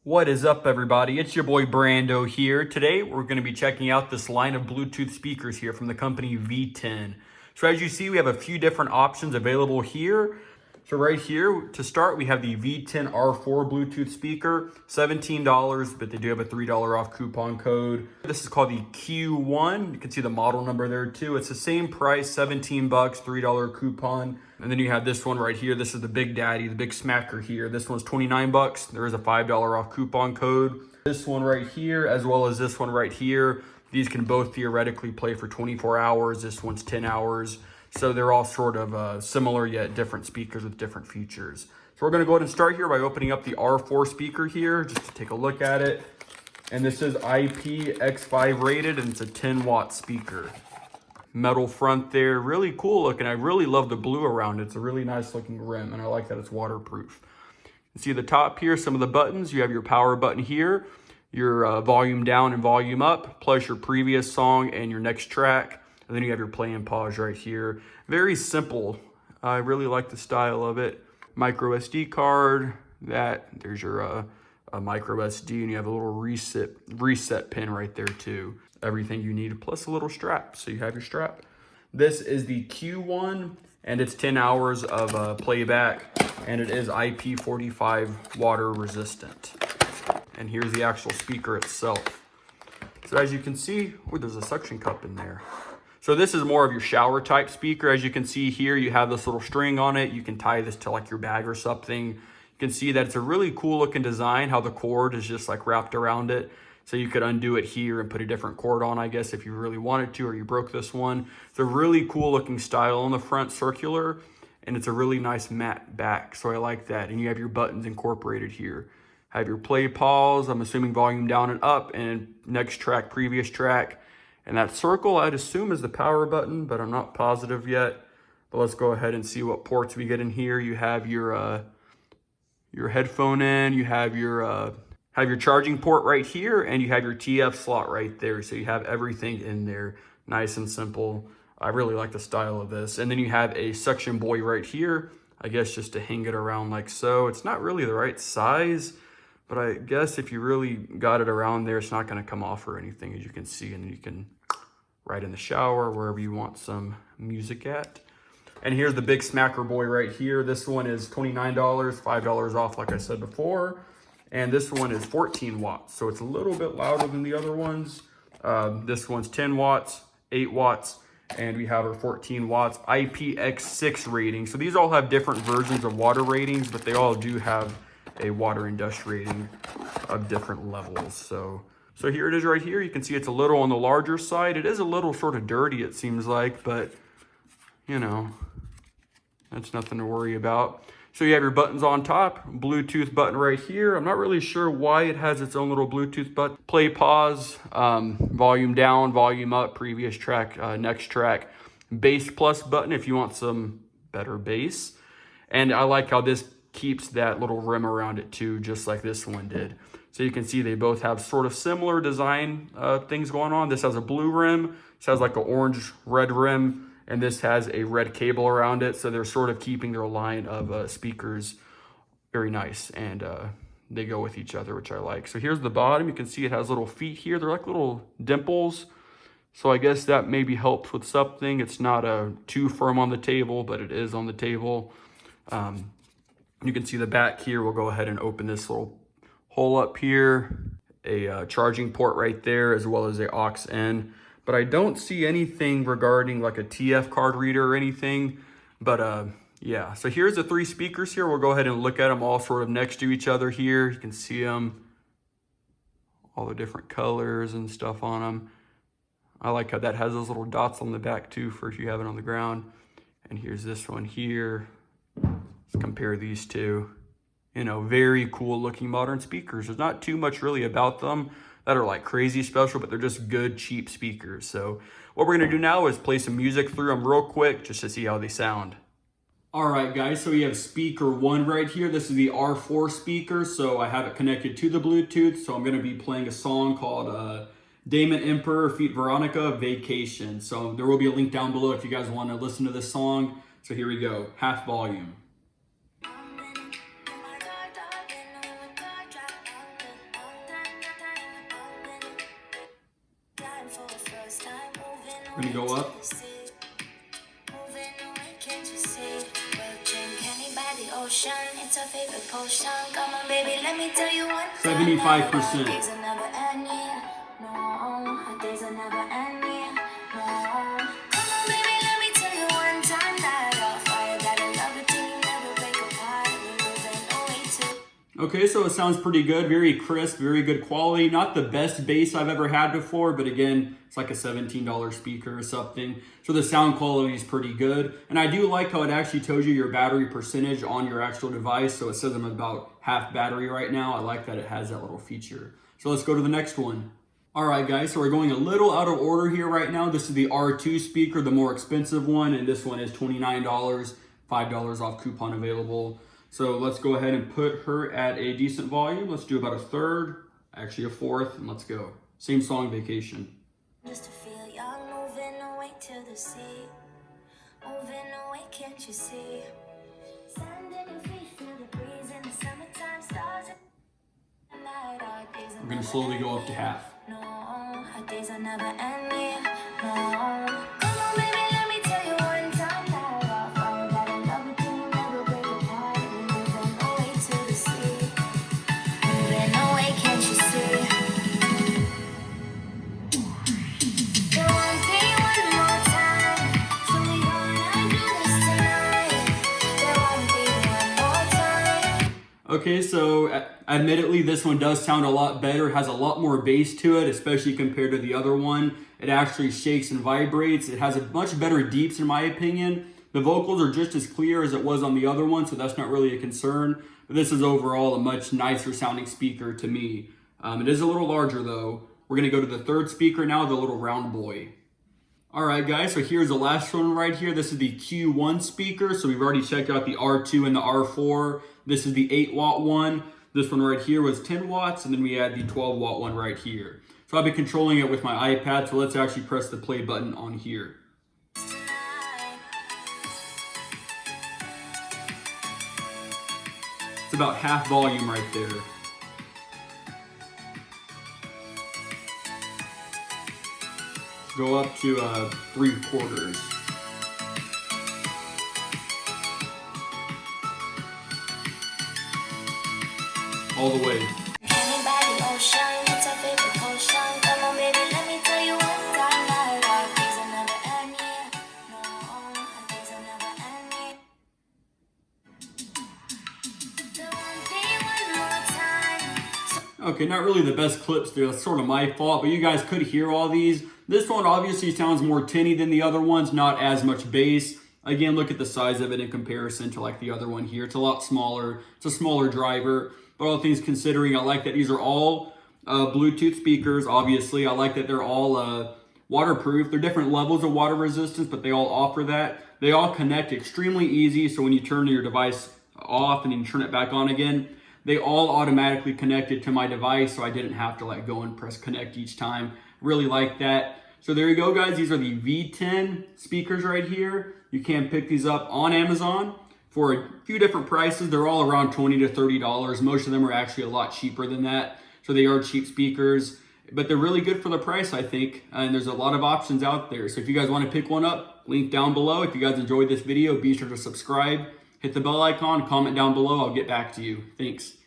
What is up, everybody? It's your boy Brando here. Today we're going to be checking out this line of Bluetooth speakers here from the company VTIN. So as you see, we have a few different options available here. So right here, to start, we have the VTIN R4 Bluetooth speaker, $17, but they do have a $3 off coupon code. This is called the Q1. You can see the model number there too. It's the same price, 17 bucks, $3 coupon. And then you have this one right here. This is the Big Daddy, the big smacker here. This one's 29 bucks. There is a $5 off coupon code. This one right here, as well as this one right here. These can both theoretically play for 24 hours. This one's 10 hours. So they're all sort of similar yet different speakers with different features. So we're gonna go ahead and start here by opening up the R4 speaker here, just to take a look at it. And this is IPX5 rated, and it's a 10-watt speaker. Metal front there, really cool looking. I really love the blue around it. It's a really nice looking rim, and I like that it's waterproof. You see the top here, some of the buttons. You have your power button here, your volume down and volume up, plus your previous song and your next track. And then you have your play and pause right here. Very simple. I really like the style of it. Micro SD card, there's your a micro SD, and you have a little reset pin right there too. Everything you need, plus a little strap. So you have your strap. This is the Q1, and it's 10 hours of playback, and it is IP45 water resistant. And here's the actual speaker itself. So as you can see, there's a suction cup in there. So this is more of your shower type speaker. As you can see here, you have this little string on it. You can tie this to like your bag or something. You can see that it's a really cool looking design, how the cord is just like wrapped around it. So you could undo it here and put a different cord on, I guess, if you really wanted to, or you broke this one. It's a really cool looking style on the front, circular, and it's a really nice matte back. So I like that. And you have your buttons incorporated here. Have your play, pause, I'm assuming volume down and up, and next track, previous track. And that circle, I'd assume, is the power button, but I'm not positive yet. But let's go ahead and see what ports we get in here. You have your headphone in, you have your charging port right here, and you have your TF slot right there. So you have everything in there, nice and simple. I really like the style of this. And then you have a suction buoy right here, I guess just to hang it around like so. It's not really the right size, but I guess if you really got it around there, it's not gonna come off or anything, as you can see, and you can right in the shower, wherever you want some music at. And here's the big smacker boy right here. This one is $29, $5 off, like I said before. And this one is 14 watts, so it's a little bit louder than the other ones. This one's 10 watts, 8 watts, and we have our 14 watts IPX6 rating. So these all have different versions of water ratings, but they all do have a water and dust rating of different levels. So here it is right here. You can see it's a little on the larger side. It is a little sort of dirty, it seems like, but you know, that's nothing to worry about. So you have your buttons on top, Bluetooth button right here. I'm not really sure why it has its own little Bluetooth button. Play, pause, volume down, volume up, previous track, next track. Bass plus button if you want some better bass. And I like how this keeps that little rim around it too, just like this one did. So you can see they both have sort of similar design things going on. This has a blue rim, this has like an orange red rim, and this has a red cable around it. So they're sort of keeping their line of speakers very nice, and they go with each other, which I like. So here's the bottom. You can see it has little feet here. They're like little dimples. So I guess that maybe helps with something. It's not too firm on the table, but it is on the table. You can see the back here. We'll go ahead and open this little hole up here. A charging port right there, as well as a aux in. But I don't see anything regarding like a TF card reader or anything. But yeah, so here's the 3 speakers here. We'll go ahead and look at them all sort of next to each other here. You can see them, all the different colors and stuff on them. I like how that has those little dots on the back too for if you have it on the ground. And here's this one here. Let's compare these two. You know, very cool looking modern speakers. There's not too much really about them that are like crazy special, but they're just good, cheap speakers. So what we're gonna do now is play some music through them real quick just to see how they sound. All right, guys, so we have speaker 1 right here. This is the R4 speaker, so I have it connected to the Bluetooth. So I'm gonna be playing a song called Damon Emperor feat. Veronica, Vacation. So there will be a link down below if you guys wanna listen to this song. So here we go, half volume. We're gonna go up. 75%. Okay, so it sounds pretty good, very crisp, very good quality. Not the best bass I've ever had before, but again, it's like a $17 speaker or something. So the sound quality is pretty good. And I do like how it actually tells you your battery percentage on your actual device. So it says I'm about half battery right now. I like that it has that little feature. So let's go to the next one. All right, guys, so we're going a little out of order here right now. This is the R2 speaker, the more expensive one, and this one is $29, $5 off coupon available. So let's go ahead and put her at a decent volume. Let's do about a third, actually a fourth, and let's go. Same song, Vacation. Just to feel young, moving away to the sea. Moving away, can't you see? Sand in your feet, feel the breeze in the summertime, stars and night, our days. We're gonna slowly go up to half. No, our days are never ending. No. Okay, so admittedly, this one does sound a lot better. It has a lot more bass to it, especially compared to the other one. It actually shakes and vibrates. It has a much better deeps, in my opinion. The vocals are just as clear as it was on the other one, so that's not really a concern. But this is overall a much nicer sounding speaker to me. It is a little larger though. We're gonna go to the third speaker now, the little round boy. All right, guys, so here's the last one right here. This is the Q1 speaker. So we've already checked out the R2 and the R4. This is the 8-watt one. This one right here was 10 watts, and then we had the 12-watt one right here. So I've been controlling it with my iPad, so let's actually press the play button on here. It's about half volume right there. Go up to 3/4. All the way. Okay, not really the best clips there. That's sort of my fault, but you guys could hear all these. This one obviously sounds more tinny than the other ones, not as much bass. Again, look at the size of it in comparison to like the other one here. It's a lot smaller. It's a smaller driver. But all things considering, I like that these are all Bluetooth speakers, obviously. I like that they're all waterproof. They're different levels of water resistance, but they all offer that. They all connect extremely easy, so when you turn your device off and then you turn it back on again, they all automatically connected to my device, so I didn't have to like go and press connect each time. Really like that. So there you go, guys. These are the VTIN speakers right here. You can pick these up on Amazon for a few different prices. They're all around $20 to $30. Most of them are actually a lot cheaper than that. So they are cheap speakers, but they're really good for the price, I think. And there's a lot of options out there. So if you guys want to pick one up, link down below. If you guys enjoyed this video, be sure to subscribe, hit the bell icon, comment down below. I'll get back to you. Thanks.